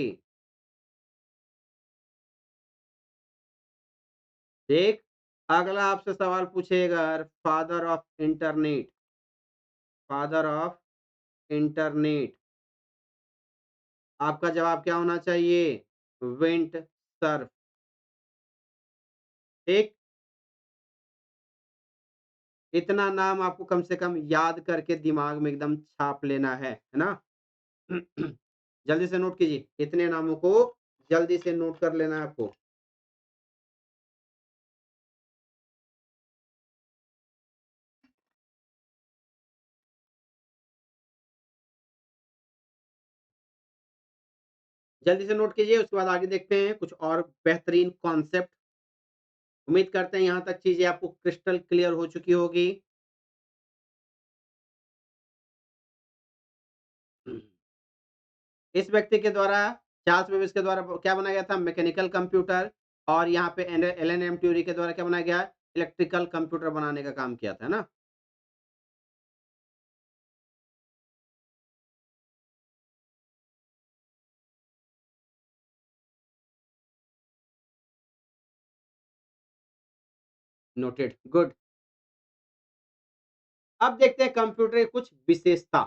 S1: ठीक? अगला आपसे सवाल पूछेगा, father of internet, father of internet. आपका जवाब क्या होना चाहिए? विंट सर्फ। ठीक? इतना नाम आपको कम से कम याद करके दिमाग में एकदम छाप लेना है ना? जल्दी से नोट कीजिए, इतने नामों को जल्दी से नोट कर लेना है आपको। जल्दी से नोट कीजिए, उसके बाद आगे देखते हैं कुछ और बेहतरीन कॉन्सेप्ट। उम्मीद करते हैं यहाँ तक चीज़ें आपको क्रिस्टल क्लियर हो चुकी होगी। इस व्यक्ति के द्वारा, चार्ल्स बेबेज के द्वारा क्या बनाया गया था? Mechanical computer. और यहाँ पे एलन एम ट्यूरी के द्वारा क्या बनाया गया? इलेक्ट्रिकल कंप्यूटर बनाने का काम किया था, है ना? Noted, good. अब देखते हैं कंप्यूटर की कुछ विशेषता।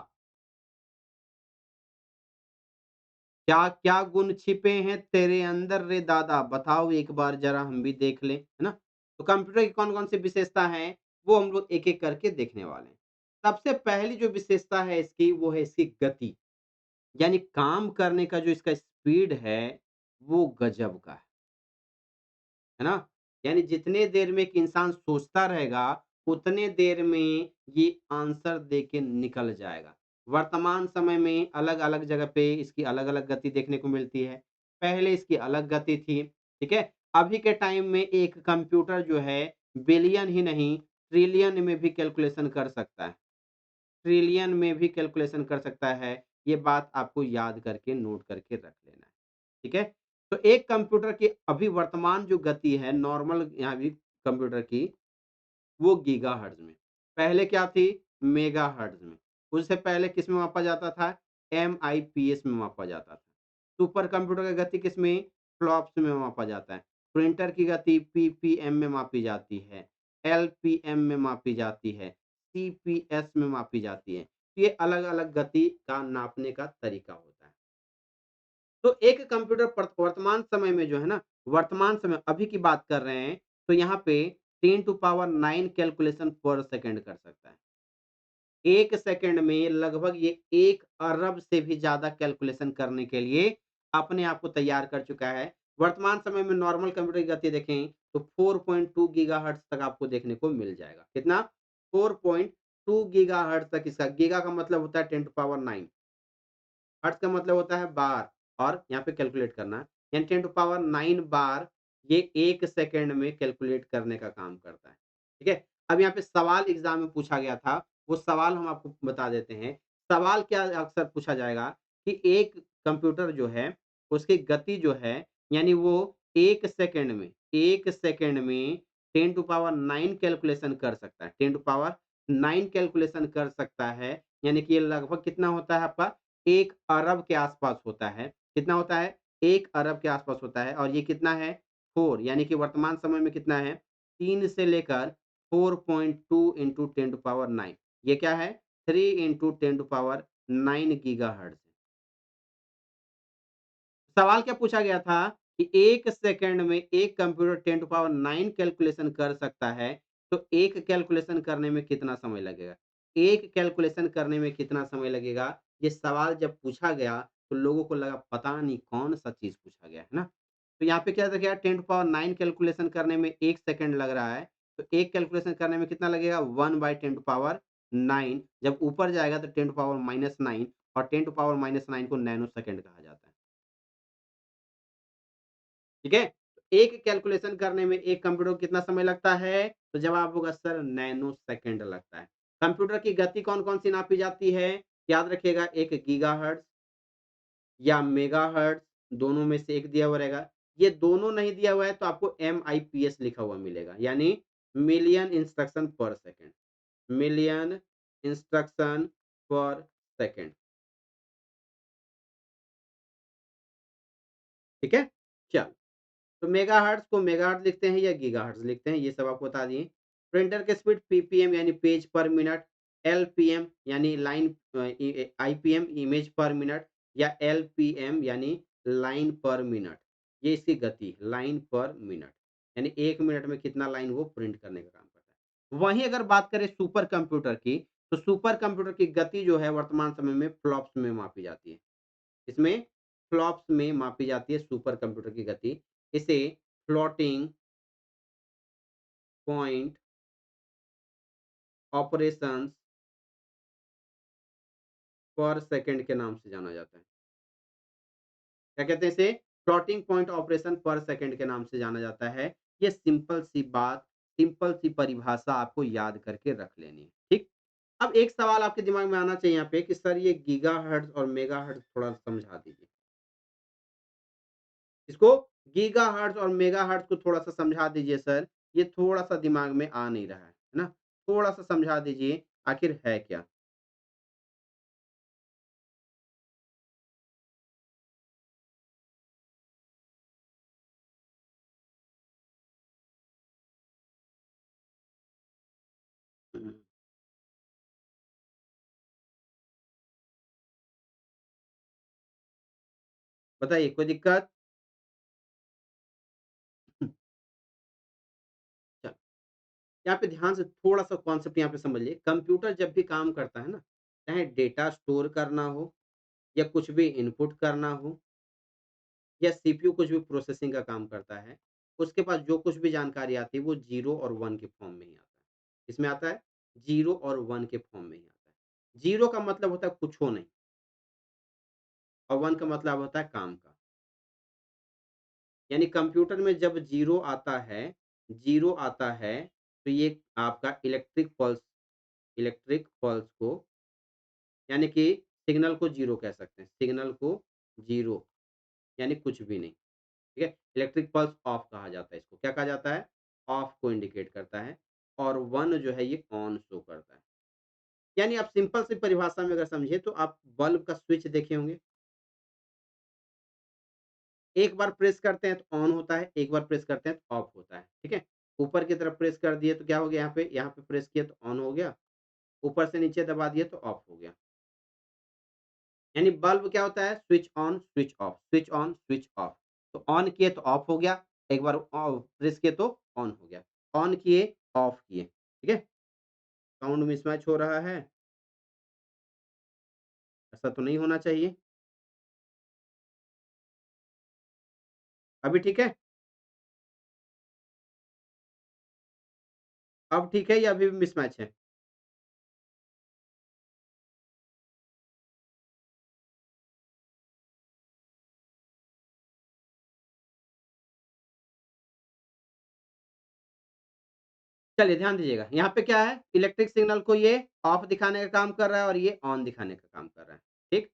S1: क्या क्या गुण छिपे हैं तेरे अंदर रे दादा, बताओ एक बार जरा हम भी देख लें, है ना? तो कंप्यूटर की कौन कौन सी विशेषता है, वो हम लोग एक एक करके देखने वाले हैं। सबसे पहली जो विशेषता है इसकी, वो है इसकी गति। यानी काम करने का जो इसका स्पीड है, वो गजब का है ना? यानी जितने देर में एक इंसान सोचता रहेगा, उतने देर में ये आंसर दे के निकल जाएगा। वर्तमान समय में अलग-अलग जगह पे इसकी अलग-अलग गति देखने को मिलती है। पहले इसकी अलग गति थी, ठीक है? अभी के टाइम में एक कंप्यूटर जो है, बिलियन ही नहीं, ट्रिलियन में भी कैलकुलेशन कर सकता है। ट्रिलियन में भी कैलकुलेशन कर सकता है। ये बात आपको याद करके नोट करके रख लेना है। ठीक है? तो एक कंप्यूटर की अभी वर्तमान जो गति है नॉर्मल यहाँ भी कंप्यूटर की, वो गीगाहर्ट्ज़ में। पहले क्या थी? मेगाहर्ट्ज़ में। उससे पहले किस में मापा जाता था? एमआईपीएस में मापा जाता था। सुपर कंप्यूटर की गति किस में? फ्लॉप्स में मापा जाता है। प्रिंटर की गति पीपीएम में मापी जाती है, एलपीएम में मापी जाती है, सीपीएस में मापी जाती है। ये अलग-अलग गति का नापने का तरीका होता है। तो एक कंप्यूटर वर्तमान समय में जो है ना, वर्तमान समय अभी की बात कर रहे हैं, तो यहाँ पे 10 टू पावर 9 कैलकुलेशन पर सेकंड कर सकता है। 1 सेकंड में लगभग ये 1 अरब से भी ज़्यादा कैलकुलेशन करने के लिए अपने आप को तैयार कर चुका है। वर्तमान समय में नॉर्मल कंप्यूटर की गति देखें तो 4.2 गीगाहर्ट्ज़ तक आपको देखने को मिल जाएगा। कितना? 4.2 गीगाहर्ट्ज़ तक इसका, गीगा का मतलब होता है 10 टू पावर 9, हर्ट्ज़ का मतलब होता है बार, और यहाँ पे कैलकुलेट करना, यानी 10 टू पावर 9 बार ये 1 सेकंड में कैलकुलेट करने का काम करता है। ठीक है? अब यहाँ पे सवाल एग्ज़ाम में पूछा गया था, वो सवाल हम आपको बता देते हैं। सवाल क्या अक्सर पूछा जाएगा कि एक कंप्यूटर जो है, उसकी गति जो है, यानी वो 1 सेकंड में 1 सेकंड में 10 टू पावर 9 कैलकुलेशन कर सकता है। 10 टू पावर 9 कैलकुलेशन कर सकता है, यानी कि ये लगभग कितना होता है आपका? 1 अरब के आसपास होता है। कितना होता है? 1 अरब के आसपास होता है, और ये कितना है? 4, यानी कि वर्तमान समय में कितना है? 3 से लेकर 4.2 इंटू 10 टू पावर 9, ये क्या है? 3 इंटू 10 टू पावर 9 गीगाहर्ट्ज़। सवाल क्या पूछा गया था कि 1 सेकंड में एक कंप्यूटर 10 टू पावर 9 कैलकुलेशन कर सकता है, तो एक कैलकुलेशन करने में कितना समय लगेगा? एक कैलकुलेशन करने में कितना समय लगेगा? ये सवाल जब पूछा गया, तो लोगों को लगा पता नहीं कौन-सा चीज़ पूछा गया, है ना? तो यहाँ पे क्या था, क्या 10 टू पावर 9 कैलकुलेशन करने में 1 सेकंड लग रहा है, तो एक कैलकुलेशन करने में कितना लगेगा? 1 बाय 10 टू पावर 9, जब ऊपर जाएगा तो 10 टू पावर -9, और 10 टू पावर -9 को नैनो सेकंड कहा जाता है। ठीक है? एक कैलकुलेशन करने में एक कंप्यूटर को कितना समय लगता है? तो जवाब होगा सर नैनो सेकंड लगता है। कंप्यूटर की गति कौन-कौन सी नापी जाती है? याद रखिएगा, एक गीगाहर्ट्ज़, या मेगाहर्ट्ज़, दोनों में से एक दिया हुआ रहेगा। ये दोनों नहीं दिया हुआ है तो आपको एमआईपीएस लिखा हुआ मिलेगा, यानी मिलियन इंस्ट्रक्शन पर सेकंड, मिलियन इंस्ट्रक्शन पर सेकंड, ठीक है? चलो, तो मेगाहर्ट्ज़ को मेगाहर्ट्ज़ लिखते हैं या गीगाहर्ट्ज़ लिखते हैं, ये सब आपको बता दिए। प्रिंटर की स्पीड पीपीएम यानी पेज पर मिनट, एलपीएम यानी लाइन आईपीएम इमेज पर मिनट या एलपीएम यानी लाइन पर मिनट। ये इसकी गति लाइन पर मिनट, यानी 1 मिनट में कितना लाइन वो प्रिंट करने का काम करता है। वहीं अगर बात करें सुपर कंप्यूटर की, तो सुपर कंप्यूटर की गति जो है वर्तमान समय में फ्लॉप्स में मापी जाती है। इसमें फ्लॉप्स में मापी जाती है सुपर कंप्यूटर की गति। इसे फ्लोटिंग पॉइंट ऑपरेशंस पर सेकंड के नाम से जाना जाता है। क्या कहते हैं इसे? फ्लोटिंग पॉइंट ऑपरेशन पर सेकंड के नाम से जाना जाता है। ये सिंपल सी बात, सिंपल सी परिभाषा आपको याद करके रख लेनी है, ठीक? अब एक सवाल आपके दिमाग में आना चाहिए यहाँ पे कि सर ये गीगाहर्ट्ज़ और मेगाहर्ट्ज़ थोड़ा समझा दीजिए। इसको गीगाहर्ट्ज़ और मेगाहर्ट्ज़ को थोड़ा-सा समझा दीजिए सर, ये थोड़ा-सा दिमाग में आ नहीं रहा है ना? थोड़ा-सा समझा दीजिए, आखिर है क्या? हुँ, बताइए कोई दिक्कत? चलो, यहाँ पे ध्यान से थोड़ा-सा कॉन्सेप्ट यहाँ पे समझिए। कंप्यूटर जब भी काम करता है ना, चाहे डेटा स्टोर करना हो या कुछ भी इनपुट करना हो या सीपीयू कुछ भी प्रोसेसिंग का काम करता है, उसके पास जो कुछ भी जानकारी आती है वो 0 और 1 के फॉर्म में ही आता है। किसमें आता है? 0 और 1 के फॉर्म में ही आता है। 0 का मतलब होता है कुछ हो नहीं और 1 का मतलब होता है काम का। यानी कंप्यूटर में जब 0 आता है, तो ये आपका इलेक्ट्रिक पल्स को यानी कि सिग्नल को 0 कह सकते हैं। सिग्नल को 0 यानी कुछ भी नहीं, ठीक है? इलेक्ट्रिक पल्स ऑफ कहा जाता है इसको। क्या कहा जाता है? ऑफ को इंडिकेट करता है और 1 जो है ये ऑन शो करता है। यानी आप सिंपल सी परिभाषा में अगर समझे तो आप बल्ब का स्विच देखे होंगे। एक बार प्रेस करते हैं तो ऑन होता है, एक बार प्रेस करते हैं तो ऑफ होता है, ठीक है? ऊपर की तरफ प्रेस कर दिए तो क्या हो गया यहाँ पे प्रेस किया तो ऑन हो गया, ऊपर से नीचे दबा दिए तो ऑफ हो गया। यानी बल्ब क्या होता है? Switch on, switch off, switch on, switch off. तो ऑन किए तो ऑफ हो गया, एक बार प्रेस किए तो ऑन हो गया। ऑन किए, ऑफ किए, ठीक है? साउंड मिसमैच हो रहा है, ऐसा तो नहीं होना चाहिए। अभी ठीक है? अब ठीक है या अभी भी मिसमैच है? चलिए ध्यान दीजिएगा, यहाँ पे क्या है? इलेक्ट्रिक सिग्नल को ये ऑफ दिखाने का काम कर रहा है और ये ऑन दिखाने का काम कर रहा है, ठीक?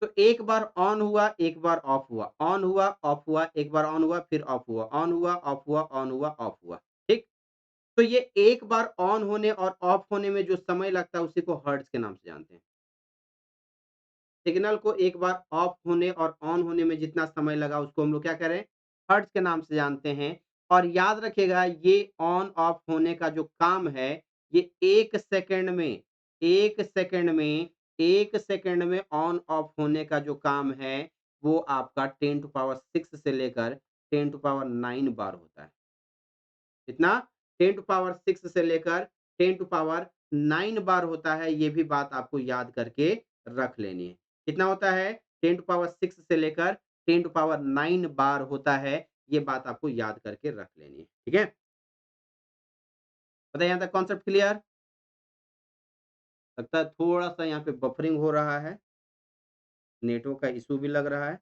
S1: तो एक बार ऑन हुआ, एक बार ऑफ हुआ, ऑन हुआ, ऑफ हुआ, एक बार ऑन हुआ, फिर ऑफ हुआ, ऑन हुआ, ऑफ हुआ, ऑन हुआ, ऑफ हुआ, ठीक? तो ये एक बार ऑन होने और ऑफ होने में जो समय लगता है उसी को हर्ट्ज़ के नाम से जानते हैं। सिग्नल को एक बार ऑफ होने और ऑन होने में जितना समय लगा उसको हम लोग क्या करें? हर्ट्ज़ के नाम से जानते हैं और याद रखिएगा ये ऑन ऑफ होने का जो काम है, ये 1 सेकंड में 1 सेकंड में 1 सेकंड में ऑन ऑफ होने का जो काम है, वो आपका 10 टू पावर 6 से लेकर 10 टू पावर 9 बार होता है। कितना? 10 टू पावर 6 से लेकर 10 टू पावर 9 बार होता है, ये भी बात आपको याद करके रख लेनी है। कितना होता है? 10 टू पावर 6 से लेकर 10 टू पावर 9 बार होता है, ये बात आपको याद करके रख लेनी है। ठीक है? बताइए यहाँ तक कॉन्सेप्ट क्लियर? लगता है थोड़ा-सा यहाँ पे बफरिंग हो रहा है, नेटवर्क का इश्यू भी लग रहा है।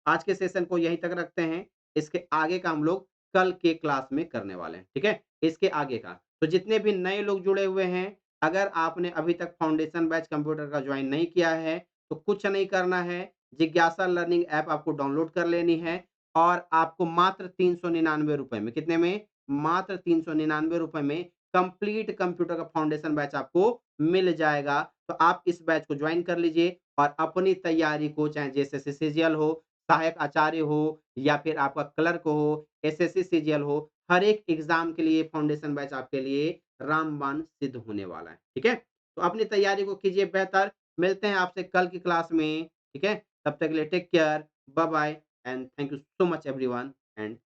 S1: आज के सेशन को यहीं तक रखते हैं। इसके आगे का हम लोग कल के क्लास में करने वाले हैं, ठीक है? इसके आगे का। तो जितने भी नए लोग जुड़े हुए हैं, अगर आपने अभी तक फाउंडेशन बैच कंप्यूटर का जॉइन नहीं किया है, तो कुछ नहीं करना है। जिज्ञासा लर्निंग ऐप आपको डाउनलोड कर लेनी है और आपको मात्र ₹399 में कितने में? मात्र ₹399 में कंप्लीट कंप्यूटर का फाउंडेशन बैच आपको मिल जाएगा। तो आप इस बैच को जॉइन कर लीजिए और अपनी तैयारी को चाहे जेएसएससी सीजीएल हो, सहायक आचार्य हो या फिर आपका क्लर्क हो, एसएससी सीजीएल हो, हर एक एग्ज़ाम के लिए फाउंडेशन बैच आपके लिए रामबाण सिद्ध होने वाला है। ठीक है? तो अपनी तैयारी को कीजिए बेहतर। मिलते हैं आपसे कल की क्लास में। ठीक है? तब तक के लिए take care, bye bye and thank you so much everyone and